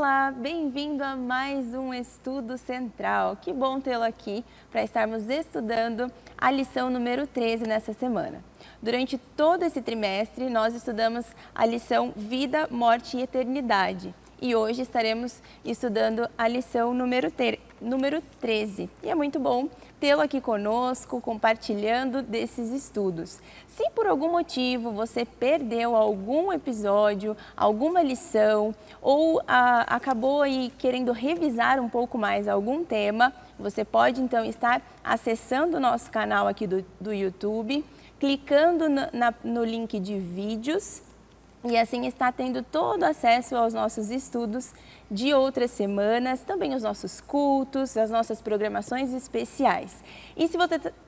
Olá, bem-vindo a mais um Estudo Central. Que bom tê-lo aqui para estarmos estudando a lição número 13 nessa semana. Durante todo esse trimestre, nós estudamos a lição Vida, Morte e Eternidade. E hoje estaremos estudando a lição número 13. E é muito bom tê-lo aqui conosco, compartilhando desses estudos. Se por algum motivo você perdeu algum episódio, alguma lição ou acabou aí querendo revisar um pouco mais algum tema, você pode então estar acessando o nosso canal aqui do YouTube, clicando no link de vídeos e assim está tendo todo acesso aos nossos estudos de outras semanas, também os nossos cultos, as nossas programações especiais. E se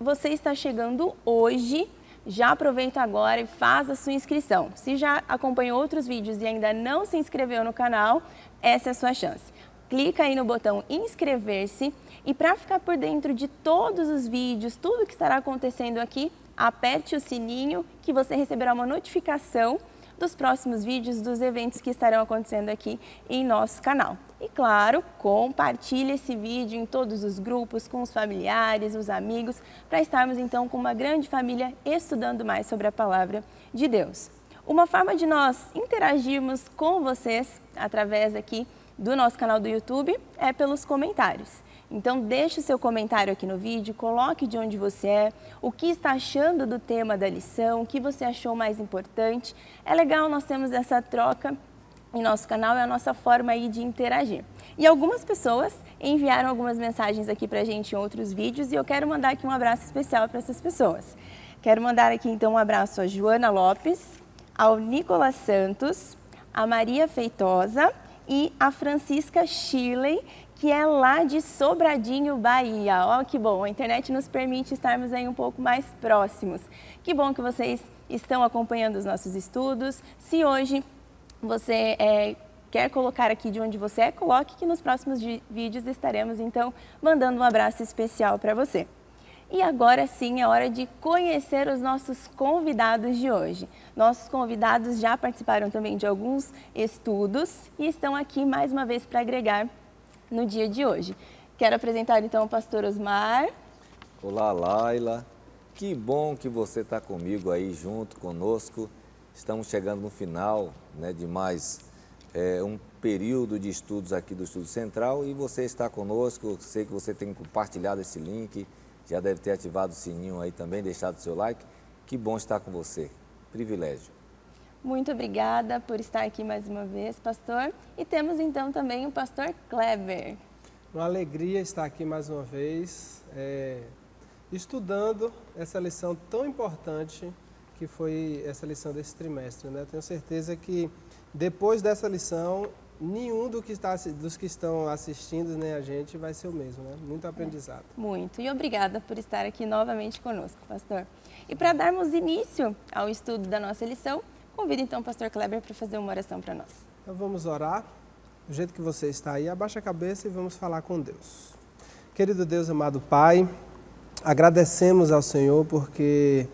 você está chegando hoje, já aproveita agora e faz a sua inscrição. Se já acompanhou outros vídeos e ainda não se inscreveu no canal, essa é a sua chance. Clica aí no botão inscrever-se e para ficar por dentro de todos os vídeos, tudo que estará acontecendo aqui, aperte o sininho que você receberá uma notificação dos próximos vídeos, dos eventos que estarão acontecendo aqui em nosso canal. E claro, compartilhe esse vídeo em todos os grupos, com os familiares, os amigos, para estarmos então com uma grande família estudando mais sobre a Palavra de Deus. Uma forma de nós interagirmos com vocês através aqui do nosso canal do YouTube é pelos comentários. Então deixe o seu comentário aqui no vídeo, coloque de onde você é, o que está achando do tema da lição, o que você achou mais importante. É legal nós temos essa troca em nosso canal, é a nossa forma aí de interagir. E algumas pessoas enviaram algumas mensagens aqui pra gente em outros vídeos e eu quero mandar aqui um abraço especial para essas pessoas. Quero mandar aqui então um abraço a Joana Lopes, ao Nicolas Santos, a Maria Feitosa e a Francisca Shirley, que é lá de Sobradinho, Bahia. Ó, que bom, a internet nos permite estarmos aí um pouco mais próximos. Que bom que vocês estão acompanhando os nossos estudos. Se hoje você quer colocar aqui de onde você é, coloque que nos próximos vídeos estaremos então mandando um abraço especial para você. E agora sim é hora de conhecer os nossos convidados de hoje. Nossos convidados já participaram também de alguns estudos e estão aqui mais uma vez para agregar no dia de hoje. Quero apresentar então o pastor Osmar. Olá, Laila. Que bom que você está comigo aí junto conosco. Estamos chegando no final, né, de mais um período de estudos aqui do Estudo Central e você está conosco. Sei que você tem compartilhado esse link, já deve ter ativado o sininho aí também, deixado o seu like. Que bom estar com você. Privilégio. Muito obrigada por estar aqui mais uma vez, pastor. E temos então também o pastor Kleber. Uma alegria estar aqui mais uma vez, estudando essa lição tão importante que foi essa lição desse trimestre, né? Tenho certeza que depois dessa lição, nenhum dos que estão assistindo, né, a gente vai ser o mesmo, né? Muito aprendizado. Muito. E obrigada por estar aqui novamente conosco, pastor. E para darmos início ao estudo da nossa lição, convido então o pastor Kleber para fazer uma oração para nós. Então vamos orar. Do jeito que você está aí, abaixa a cabeça e vamos falar com Deus. Querido Deus, amado Pai, agradecemos ao Senhor porque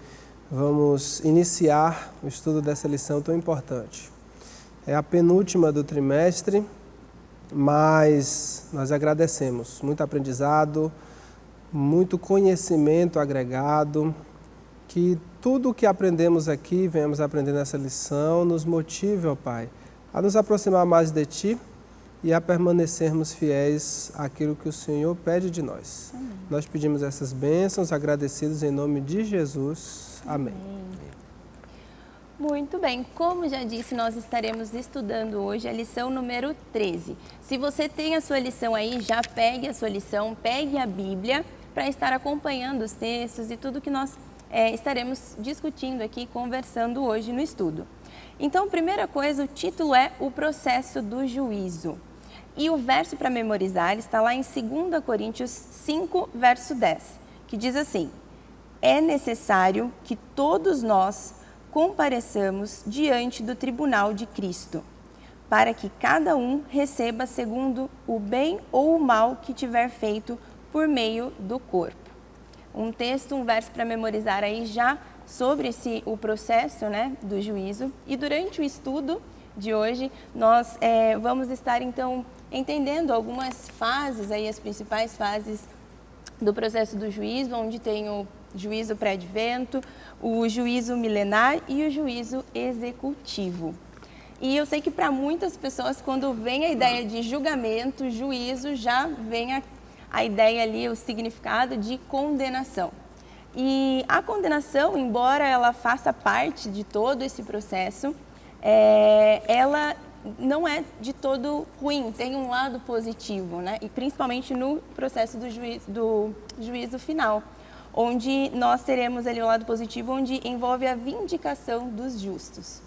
vamos iniciar o estudo dessa lição tão importante. É a penúltima do trimestre, mas nós agradecemos. Muito aprendizado, muito conhecimento agregado, que tudo o que aprendemos aqui, venhamos aprender nessa lição, nos motive, ó Pai, a nos aproximar mais de Ti e a permanecermos fiéis àquilo que o Senhor pede de nós. Amém. Nós pedimos essas bênçãos, agradecidos em nome de Jesus. Amém. Muito bem, como já disse, nós estaremos estudando hoje a lição número 13. Se você tem a sua lição aí, já pegue a sua lição, pegue a Bíblia para estar acompanhando os textos e tudo que nós estaremos discutindo aqui, conversando hoje no estudo. Então, primeira coisa, o título é O Processo do Juízo. E o verso para memorizar está lá em 2 Coríntios 5, verso 10, que diz assim: é necessário que todos nós compareçamos diante do tribunal de Cristo, para que cada um receba segundo o bem ou o mal que tiver feito por meio do corpo. Um texto, um verso para memorizar aí já sobre o processo, né, do juízo. E durante o estudo de hoje, nós vamos estar então entendendo algumas fases, aí, as principais fases do processo do juízo, onde tem o juízo pré-advento, o juízo milenar e o juízo executivo. E eu sei que para muitas pessoas, quando vem a ideia de julgamento, juízo, já vem a ideia ali, o significado de condenação. E a condenação, embora ela faça parte de todo esse processo, ela não é de todo ruim, tem um lado positivo, né? E principalmente no processo do juízo final, onde nós teremos ali o lado positivo, onde envolve a vindicação dos justos.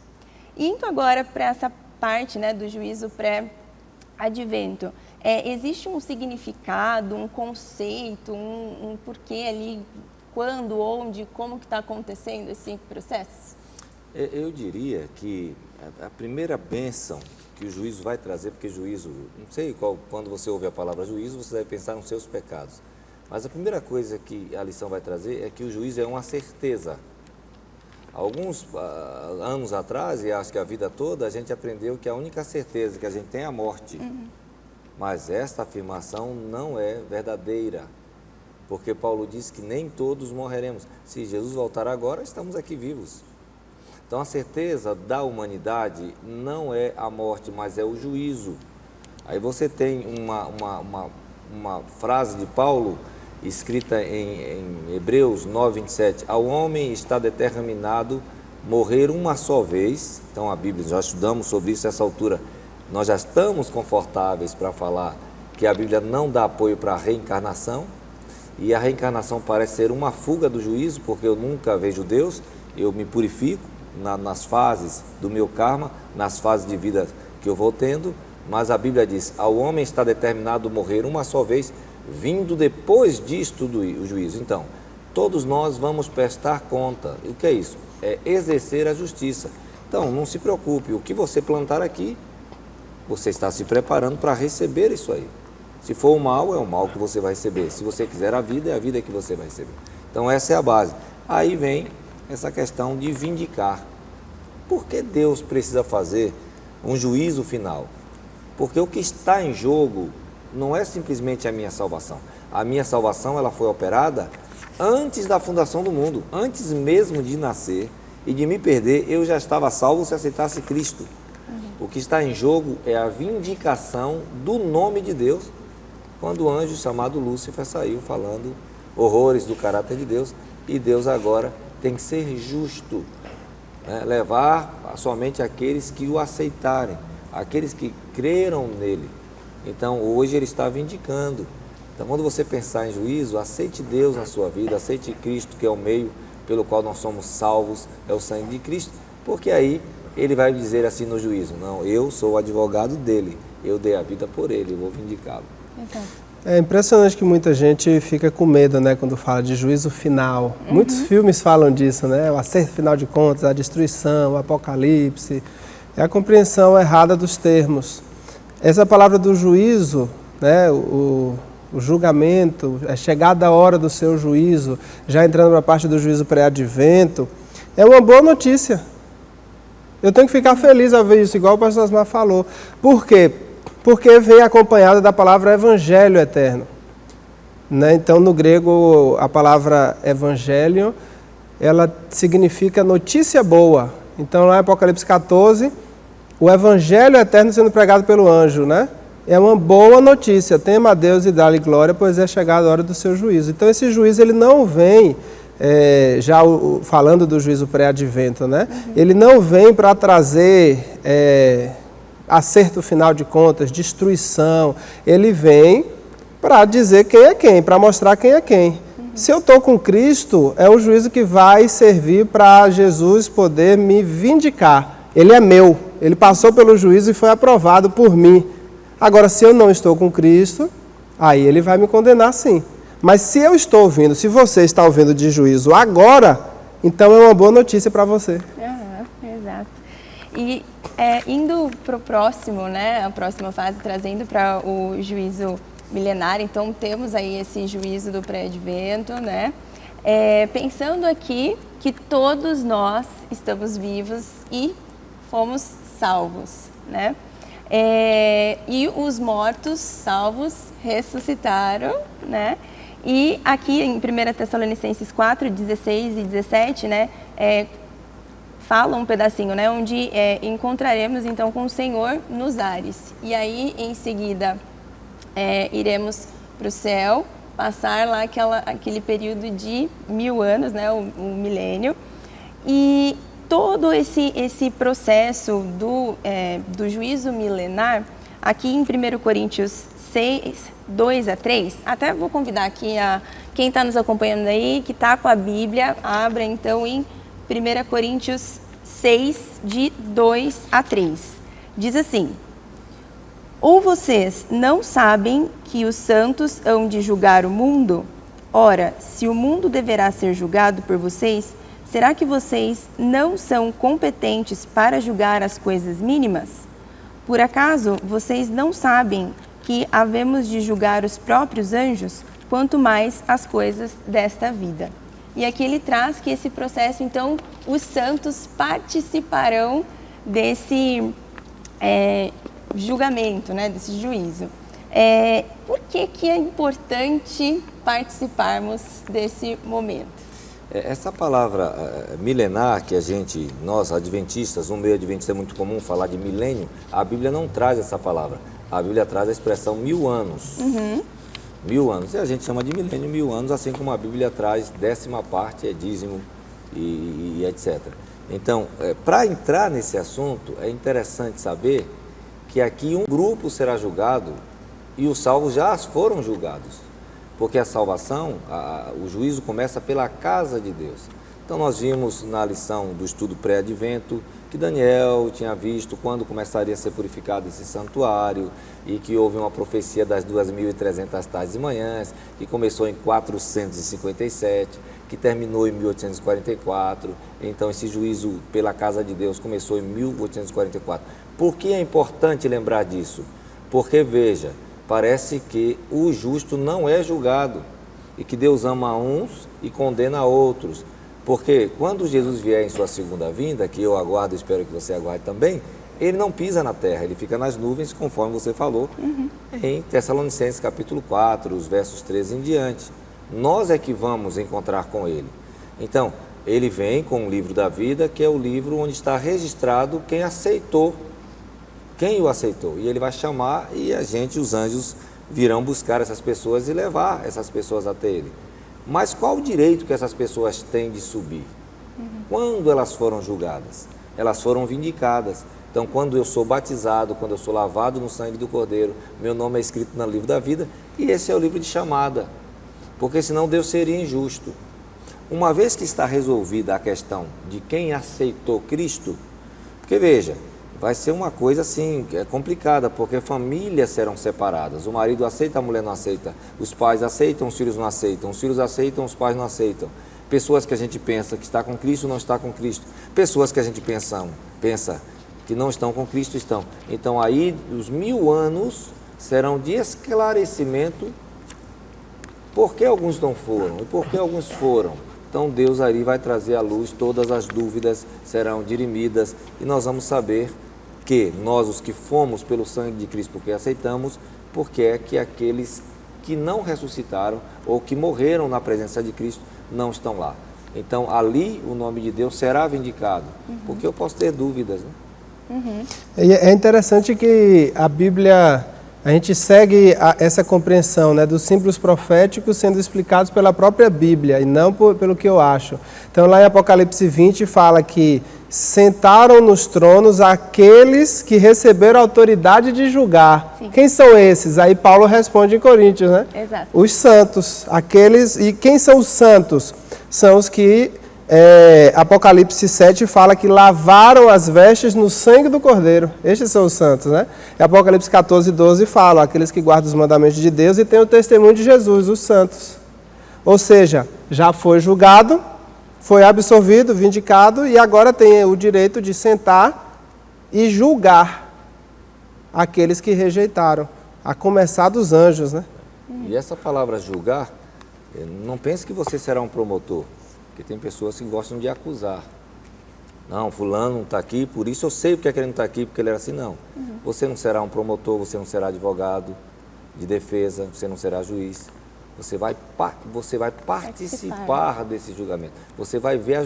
Indo agora para essa parte, né, do juízo pré-advento, existe um significado, um conceito, um porquê ali, quando, onde, como que está acontecendo esse processo? Eu diria que a primeira bênção que o juízo vai trazer, porque juízo, não sei quando você ouve a palavra juízo, você deve pensar nos seus pecados. Mas a primeira coisa que a lição vai trazer é que o juízo é uma certeza. Alguns anos atrás, e acho que a vida toda, a gente aprendeu que a única certeza que a gente tem é a morte. Mas esta afirmação não é verdadeira, porque Paulo diz que nem todos morreremos. Se Jesus voltar agora, estamos aqui vivos. Então a certeza da humanidade não é a morte, mas é o juízo. Aí você tem uma frase de Paulo, escrita em Hebreus 9:27, ao homem está determinado morrer uma só vez. Então a Bíblia, já estudamos sobre isso a essa altura, nós já estamos confortáveis para falar que a Bíblia não dá apoio para a reencarnação, e a reencarnação parece ser uma fuga do juízo, porque eu nunca vejo Deus, eu me purifico nas fases do meu karma, nas fases de vida que eu vou tendo, mas a Bíblia diz, ao homem está determinado morrer uma só vez, vindo depois disto o juízo. Então, todos nós vamos prestar conta. E o que é isso? É exercer a justiça. Então, não se preocupe, o que você plantar aqui, você está se preparando para receber isso aí. Se for o mal, é o mal que você vai receber. Se você quiser a vida, é a vida que você vai receber. Então, essa é a base. Aí vem essa questão de vindicar. Por que Deus precisa fazer um juízo final? Porque o que está em jogo não é simplesmente a minha salvação. A minha salvação, ela foi operada antes da fundação do mundo, antes mesmo de nascer e de me perder, eu já estava salvo se aceitasse Cristo. O que está em jogo é a vindicação do nome de Deus, quando o anjo chamado Lúcifer saiu falando horrores do caráter de Deus, e Deus agora tem que ser justo, né? Levar somente aqueles que o aceitarem, aqueles que creram nele. Então, hoje ele está vindicando. Então, quando você pensar em juízo, aceite Deus na sua vida, aceite Cristo, que é o meio pelo qual nós somos salvos, é o sangue de Cristo, porque aí ele vai dizer assim no juízo, não, eu sou o advogado dele, eu dei a vida por ele, eu vou vindicá-lo. É impressionante que muita gente fica com medo, né, quando fala de juízo final. Muitos filmes falam disso, né, o acerto final de contas, a destruição, o apocalipse, é a compreensão errada dos termos. Essa palavra do juízo, né, o julgamento, é chegada a hora do seu juízo, já entrando para a parte do juízo pré-advento, é uma boa notícia. Eu tenho que ficar feliz ao ver isso, igual o pastor Osmar falou. Por quê? Porque vem acompanhada da palavra evangelho eterno. Né? Então, no grego, a palavra evangelho, ela significa notícia boa. Então, lá em Apocalipse 14, o evangelho eterno sendo pregado pelo anjo, né? É uma boa notícia. Tema a Deus e dá-lhe glória, pois é chegada a hora do seu juízo. Então, esse juízo, ele não vem, falando do juízo pré-advento, né? Ele não vem para trazer acerto final de contas, destruição. Ele vem para dizer quem é quem, para mostrar quem é quem. Se eu estou com Cristo, é um juízo que vai servir para Jesus poder me vindicar. Ele é meu, ele passou pelo juízo e foi aprovado por mim. Agora, se eu não estou com Cristo, aí ele vai me condenar sim. Mas se eu estou ouvindo, se você está ouvindo de juízo agora, então é uma boa notícia para você. Exato. E indo para o próximo, né, a próxima fase, trazendo para o juízo milenar, então temos aí esse juízo do pré-advento, né? Pensando aqui que todos nós estamos vivos e fomos salvos, né? E os mortos, salvos, ressuscitaram, né? E aqui em 1 Tessalonicenses 4, 16 e 17, né, fala um pedacinho, né, onde encontraremos então com o Senhor nos ares. E aí, em seguida, iremos para o céu, passar lá aquele período de 1000 anos, né, o milênio. E todo esse processo do juízo milenar, aqui em 1 Coríntios 6, 2 a 3, até vou convidar aqui quem está nos acompanhando aí, que está com a Bíblia, abra então em 1 Coríntios 6, de 2 a 3. Diz assim: ou vocês não sabem que os santos hão de julgar o mundo? Ora, se o mundo deverá ser julgado por vocês, será que vocês não são competentes para julgar as coisas mínimas? Por acaso vocês não sabem que havemos de julgar os próprios anjos, quanto mais as coisas desta vida? E aqui ele traz que esse processo, então, os santos participarão desse julgamento, né, desse juízo. Por que é importante participarmos desse momento? Essa palavra milenar que nós adventistas, no meio adventista é muito comum falar de milênio, a Bíblia não traz essa palavra. A Bíblia traz a expressão 1000 anos. 1000 anos. E a gente chama de milênio 1000 anos, assim como a Bíblia traz 10ª parte, dízimo e etc. Então, para entrar nesse assunto, é interessante saber que aqui um grupo será julgado e os salvos já foram julgados. Porque a salvação, o juízo começa pela casa de Deus. Então nós vimos na lição do estudo pré-advento que Daniel tinha visto quando começaria a ser purificado esse santuário e que houve uma profecia das 2.300 tardes e manhãs, que começou em 457, que terminou em 1844. Então esse juízo pela casa de Deus começou em 1844. Por que é importante lembrar disso? Porque, veja, parece que o justo não é julgado e que Deus ama uns e condena outros. Porque quando Jesus vier em sua segunda vinda, que eu aguardo, espero que você aguarde também, ele não pisa na terra, ele fica nas nuvens, conforme você falou, em Tessalonicenses capítulo 4, os versos 13 em diante. Nós é que vamos encontrar com ele. Então, ele vem com o livro da vida, que é o livro onde está registrado quem aceitou, quem o aceitou. E ele vai chamar e os anjos, virão buscar essas pessoas e levar essas pessoas até ele. Mas qual o direito que essas pessoas têm de subir? Quando elas foram julgadas? Elas foram vindicadas. Então, quando eu sou batizado, quando eu sou lavado no sangue do Cordeiro, meu nome é escrito no livro da vida, e esse é o livro de chamada. Porque senão Deus seria injusto. Uma vez que está resolvida a questão de quem aceitou Cristo, porque veja, vai ser uma coisa assim, complicada, porque famílias serão separadas. O marido aceita, a mulher não aceita. Os pais aceitam, os filhos não aceitam. Os filhos aceitam, os pais não aceitam. Pessoas que a gente pensa que está com Cristo, não está com Cristo. Pessoas que a gente pensa que não estão com Cristo, estão. Então aí, os 1000 anos serão de esclarecimento por que alguns não foram e por que alguns foram. Então Deus aí vai trazer à luz todas as dúvidas, serão dirimidas e nós vamos saber que nós, os que fomos pelo sangue de Cristo, porque aceitamos, porque é que aqueles que não ressuscitaram ou que morreram na presença de Cristo não estão lá. Então, ali o nome de Deus será vindicado, porque eu posso ter dúvidas, né? É interessante que a Bíblia, a gente segue essa compreensão, né, dos símbolos proféticos sendo explicados pela própria Bíblia e não pelo que eu acho. Então, lá em Apocalipse 20 fala que sentaram nos tronos aqueles que receberam a autoridade de julgar. Sim. Quem são esses? Aí Paulo responde em Coríntios, né? Exato. Os santos, aqueles... E quem são os santos? São os que Apocalipse 7 fala que lavaram as vestes no sangue do Cordeiro. Estes são os santos, né? E Apocalipse 14, 12 fala, aqueles que guardam os mandamentos de Deus e têm o testemunho de Jesus, os santos. Ou seja, já foi julgado, foi absolvido, vindicado e agora tem o direito de sentar e julgar aqueles que rejeitaram, a começar dos anjos, né? E essa palavra julgar, não pense que você será um promotor, porque tem pessoas que gostam de acusar. Não, fulano não está aqui, por isso eu sei porque é que ele não está aqui, porque ele era assim, não. Você não será um promotor, você não será advogado de defesa, você não será juiz. Você vai participar desse julgamento. Você vai ver a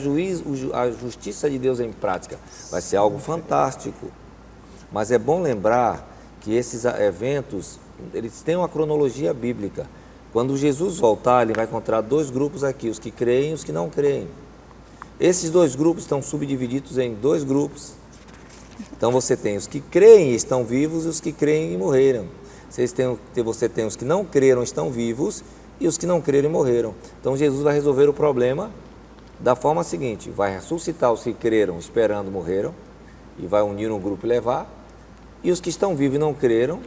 justiça de Deus em prática. Vai ser algo fantástico. Mas é bom lembrar que esses eventos, eles têm uma cronologia bíblica. Quando Jesus voltar, ele vai encontrar dois grupos aqui, os que creem e os que não creem. Esses dois grupos estão subdivididos em dois grupos. Então você tem os que creem e estão vivos e os que creem e morreram. Você tem os que não creram e estão vivos e os que não creram e morreram. Então Jesus vai resolver o problema da forma seguinte: vai ressuscitar os que creram esperando morreram e vai unir um grupo e levar, e os que estão vivos e não creram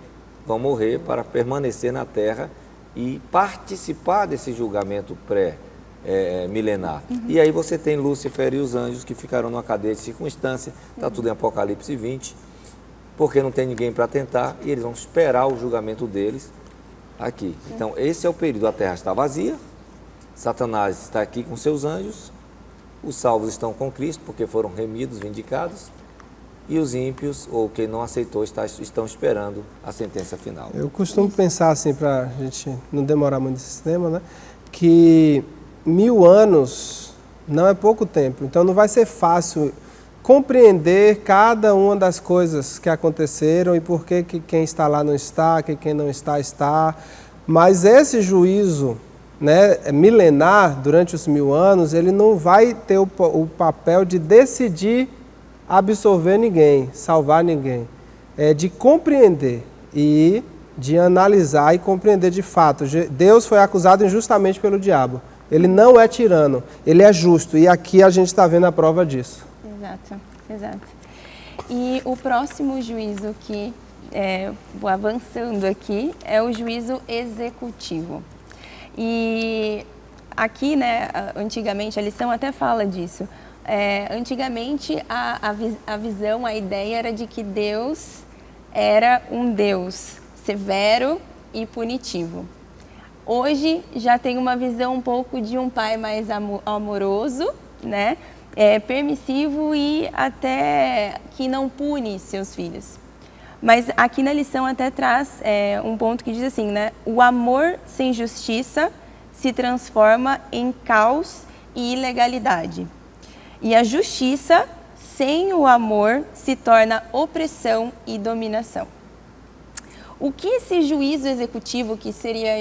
vão morrer para permanecer na terra e participar desse julgamento pré-milenar. E aí você tem Lúcifer e os anjos que ficarão numa cadeia de circunstância, está tudo em Apocalipse 20, porque não tem ninguém para tentar e eles vão esperar o julgamento deles aqui. Então esse é o período, a terra está vazia, Satanás está aqui com seus anjos, os salvos estão com Cristo porque foram remidos, vindicados, e os ímpios, ou quem não aceitou, estão esperando a sentença final. Eu costumo pensar assim, para a gente não demorar muito nesse tema, né? Que 1000 anos não é pouco tempo, então não vai ser fácil compreender cada uma das coisas que aconteceram e por que quem está lá não está, que quem não está, está. Mas esse juízo, né, milenar, durante os 1000 anos, ele não vai ter o papel de decidir absolver ninguém, salvar ninguém. É de compreender e de analisar e compreender de fato. Deus foi acusado injustamente pelo diabo. Ele não é tirano, ele é justo. E aqui a gente está vendo a prova disso. Exato, exato. E o próximo juízo que vou avançando aqui é o juízo executivo. E aqui, né, antigamente, a lição até fala disso. Antigamente a visão, a ideia era de que Deus era um Deus severo e punitivo. Hoje já tem uma visão um pouco de um pai mais amoroso, né? Permissivo e até que não pune seus filhos. Mas aqui na lição até traz um ponto que diz assim, né? O amor sem justiça se transforma em caos e ilegalidade. E a justiça sem o amor se torna opressão e dominação. O que esse juízo executivo, que seria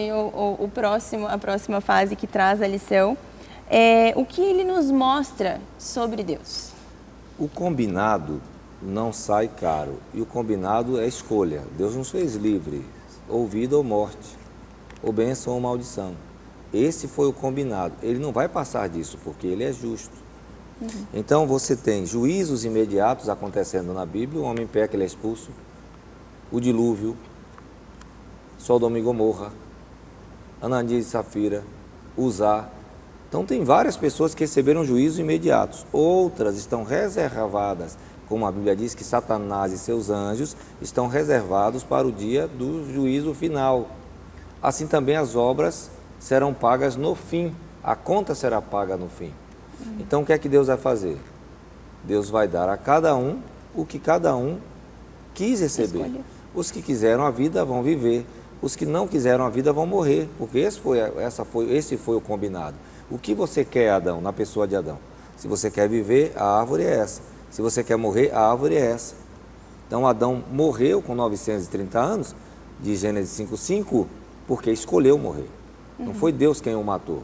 a próxima fase que traz a lição, o que ele nos mostra sobre Deus? O combinado não sai caro, e o combinado é escolha. Deus nos fez livre, ou vida ou morte, ou bênção ou maldição. Esse foi o combinado. Ele não vai passar disso, porque ele é justo. Então você tem juízos imediatos acontecendo na Bíblia: o homem peca, ele é expulso, o dilúvio, Sodoma e Gomorra, Ananias e Safira, Uzá. Então tem várias pessoas que receberam juízos imediatos. Outras estão reservadas, como a Bíblia diz que Satanás e seus anjos estão reservados para o dia do juízo final. Assim também as obras serão pagas no fim, a conta será paga no fim. Então o que é que Deus vai fazer? Deus vai dar a cada um o que cada um quis receber. Escolha. Os que quiseram a vida vão viver, os que não quiseram a vida vão morrer, porque esse foi o combinado. O que você quer, Adão, na pessoa de Adão? Se você quer viver, a árvore é essa. Se você quer morrer, a árvore é essa. Então Adão morreu com 930 anos, de Gênesis 5:5, porque escolheu morrer. Não foi Deus quem o matou.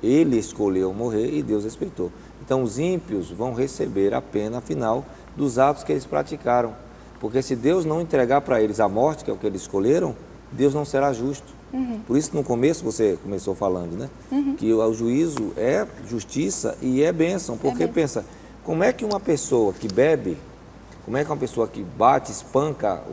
Ele escolheu morrer e Deus respeitou. Então os ímpios vão receber a pena final dos atos que eles praticaram. Porque se Deus não entregar para eles a morte, que é o que eles escolheram, Deus não será justo. Por isso no começo você começou falando, né? Que o juízo é justiça e é bênção. Porque pensa, como é que uma pessoa que bebe, como é que uma pessoa que bate, espanca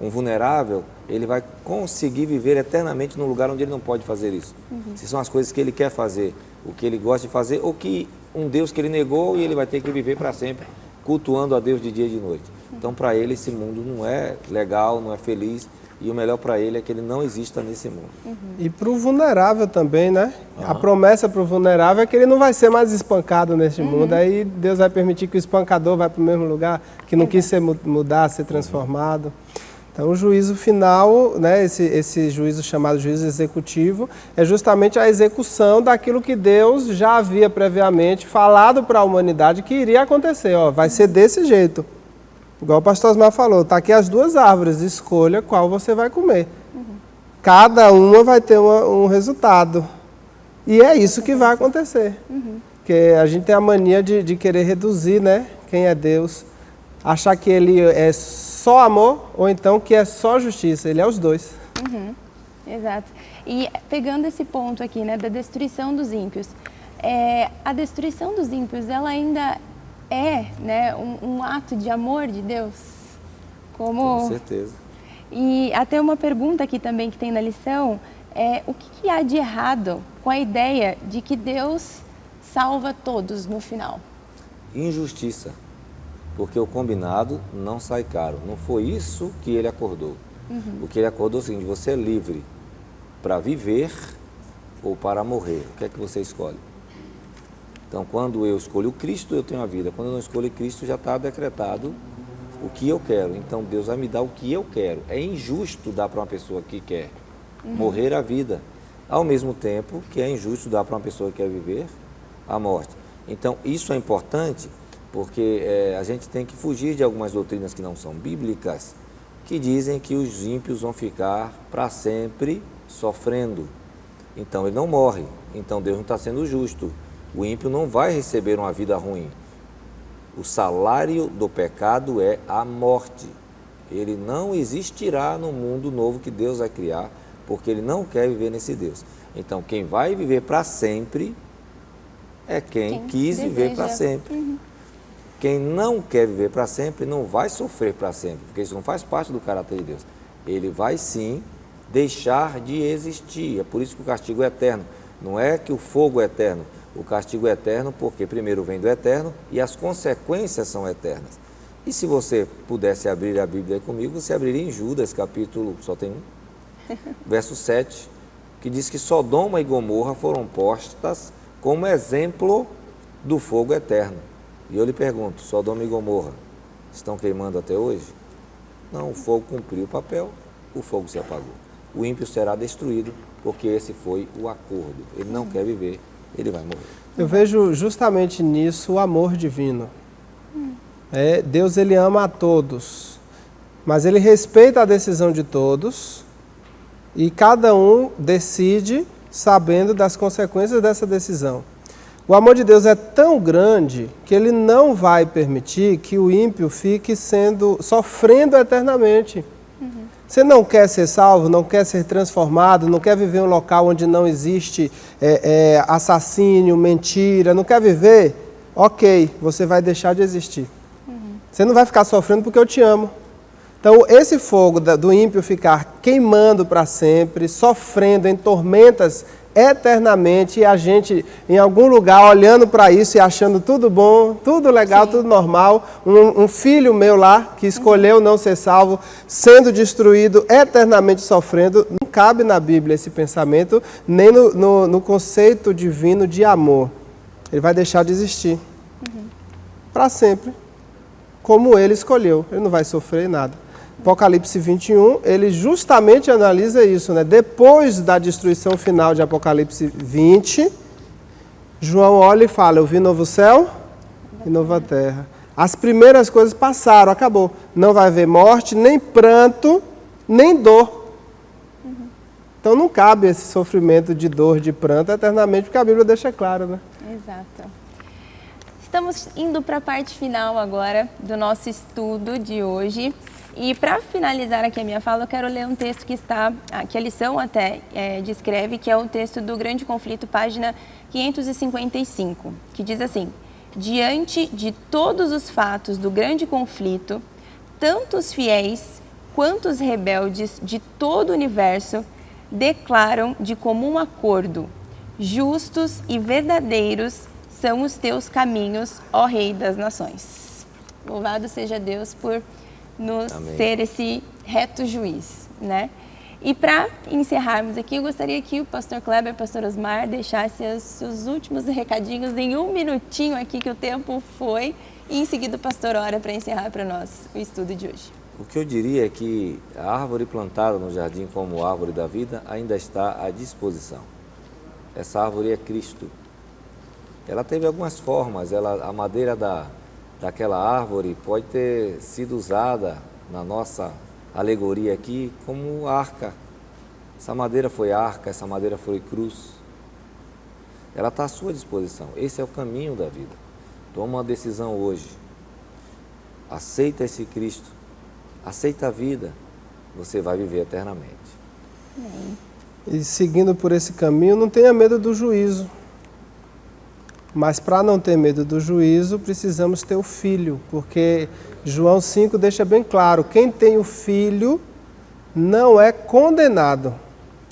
um vulnerável, ele vai conseguir viver eternamente num lugar onde ele não pode fazer isso? Se são as coisas que ele quer fazer, o que ele gosta de fazer, ou que um Deus que ele negou e ele vai ter que viver para sempre, cultuando a Deus de dia e de noite. Então, para ele, esse mundo não é legal, não é feliz, e o melhor para ele é que ele não exista nesse mundo. E para o vulnerável também, né? A promessa para o vulnerável é que ele não vai ser mais espancado nesse mundo. Aí Deus vai permitir que o espancador vá para o mesmo lugar, que não quis ser mudar, ser transformado. Então, o juízo final, né, esse juízo chamado juízo executivo, é justamente a execução daquilo que Deus já havia previamente falado para a humanidade que iria acontecer. Ó, vai ser desse jeito. Igual o pastor Osmar falou, está aqui as duas árvores, escolha qual você vai comer. Cada uma vai ter um resultado. E é isso que vai acontecer. Porque a gente tem a mania de querer reduzir, né, quem é Deus. Achar que ele é só amor ou então que é só justiça. Ele é os dois. Exato. E pegando esse ponto aqui, né, da destruição dos ímpios. A destruição dos ímpios, ela ainda é, né, um ato de amor de Deus? Com certeza. E até uma pergunta aqui também que tem na lição, o que há de errado com a ideia de que Deus salva todos no final? Injustiça, porque o combinado não sai caro. Não foi isso que ele acordou. O que ele acordou é o seguinte: você é livre para viver ou para morrer. O que é que você escolhe? Então, quando eu escolho Cristo, eu tenho a vida. Quando eu não escolho Cristo, já está decretado o que eu quero. Então, Deus vai me dar o que eu quero. É injusto dar para uma pessoa que quer morrer a vida, ao mesmo tempo que é injusto dar para uma pessoa que quer viver a morte. Então, isso é importante porque a gente tem que fugir de algumas doutrinas que não são bíblicas, que dizem que os ímpios vão ficar para sempre sofrendo. Então, ele não morre. Então, Deus não está sendo justo. O ímpio não vai receber uma vida ruim. O salário do pecado é a morte. Ele não existirá no mundo novo que Deus vai criar, porque ele não quer viver nesse Deus. Então, quem vai viver para sempre é quem quis viver para sempre. Quem não quer viver para sempre não vai sofrer para sempre, porque isso não faz parte do caráter de Deus. Ele vai sim deixar de existir. É por isso que o castigo é eterno. Não é que o fogo é eterno. O castigo é eterno porque primeiro vem do eterno e as consequências são eternas. E se você pudesse abrir a Bíblia aí comigo, você abriria em Judas, capítulo, só tem verso 7, que diz que Sodoma e Gomorra foram postas como exemplo do fogo eterno. E eu lhe pergunto, Sodoma e Gomorra estão queimando até hoje? Não, o fogo cumpriu o papel, o fogo se apagou. O ímpio será destruído porque esse foi o acordo. Ele não quer viver. Ele vai morrer. Eu vejo justamente nisso o amor divino. Deus, ele ama a todos, mas ele respeita a decisão de todos e cada um decide sabendo das consequências dessa decisão. O amor de Deus é tão grande que ele não vai permitir que o ímpio fique sofrendo eternamente. Você não quer ser salvo, não quer ser transformado, não quer viver em um local onde não existe assassínio, mentira, não quer viver? Ok, você vai deixar de existir. Você não vai ficar sofrendo porque eu te amo. Então, esse fogo do ímpio ficar queimando para sempre, sofrendo em tormentas eternamente, e a gente em algum lugar olhando para isso e achando tudo bom, tudo legal, tudo normal. Um filho meu lá que escolheu não ser salvo, sendo destruído, eternamente sofrendo. Não cabe na Bíblia esse pensamento, nem no conceito divino de amor. Ele vai deixar de existir para sempre, como ele escolheu. Ele não vai sofrer nada. Apocalipse 21, ele justamente analisa isso, né? Depois da destruição final de Apocalipse 20, João olha e fala: eu vi novo céu e nova terra. As primeiras coisas passaram, acabou. Não vai haver morte, nem pranto, nem dor. Então não cabe esse sofrimento de dor, de pranto eternamente, porque a Bíblia deixa claro, né? Exato. Estamos indo para a parte final agora do nosso estudo de hoje. E para finalizar aqui a minha fala, eu quero ler um texto que a lição até descreve, que é o texto do Grande Conflito, página 555, que diz assim: diante de todos os fatos do grande conflito, tanto os fiéis quanto os rebeldes de todo o universo declaram de comum acordo: justos e verdadeiros são os teus caminhos, ó Rei das Nações. Louvado seja Deus por nos Amém. ser esse reto juiz, né? E para encerrarmos aqui, eu gostaria que o pastor Kleber, pastor Osmar, deixasse os seus últimos recadinhos em um minutinho aqui, que o tempo foi, e em seguida o pastor ora para encerrar para nós o estudo de hoje. O que eu diria é que a árvore plantada no jardim como árvore da vida ainda está à disposição. Essa árvore é Cristo. Ela teve algumas formas, a madeira daquela árvore pode ter sido usada na nossa alegoria aqui como arca. Essa madeira foi arca, essa madeira foi cruz. Ela está à sua disposição. Esse é o caminho da vida. Toma uma decisão hoje. Aceita esse Cristo. Aceita a vida. Você vai viver eternamente. E seguindo por esse caminho, não tenha medo do juízo. Mas para não ter medo do juízo, precisamos ter o Filho, porque João 5 deixa bem claro, quem tem o Filho não é condenado.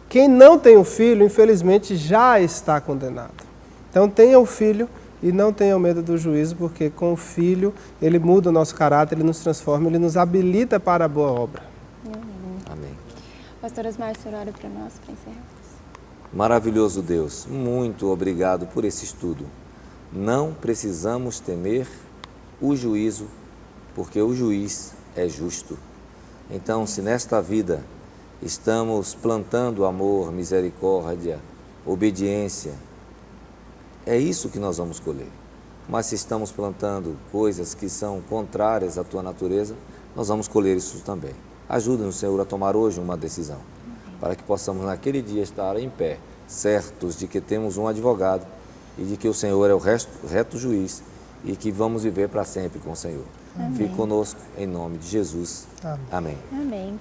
Quem não tem o Filho, infelizmente, já está condenado. Então tenha o Filho e não tenha medo do juízo, porque com o Filho ele muda o nosso caráter, ele nos transforma, ele nos habilita para a boa obra. Amém. Pastor Osmar, o senhor ora para nós, para encerrar. Maravilhoso Deus, muito obrigado por esse estudo. Não precisamos temer o juízo, porque o juiz é justo. Então, se nesta vida estamos plantando amor, misericórdia, obediência, é isso que nós vamos colher. Mas se estamos plantando coisas que são contrárias à tua natureza, nós vamos colher isso também. Ajuda-nos, Senhor, a tomar hoje uma decisão, para que possamos naquele dia estar em pé, certos de que temos um advogado e de que o Senhor é o reto juiz e que vamos viver para sempre com o Senhor. Amém. Fique conosco, em nome de Jesus. Amém. Amém.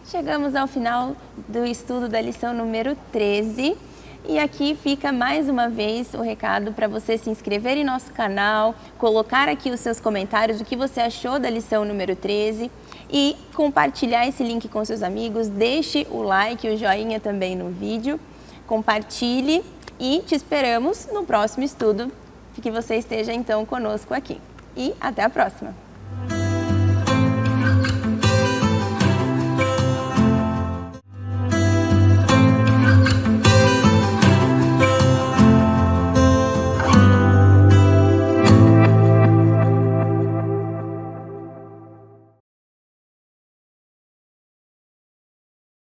Chegamos ao final do estudo da lição número 13. E aqui fica mais uma vez o recado para você se inscrever em nosso canal, colocar aqui os seus comentários, o que você achou da lição número 13 e compartilhar esse link com seus amigos. Deixe o like, o joinha também no vídeo, compartilhe e te esperamos no próximo estudo. Que você esteja então conosco aqui. E até a próxima!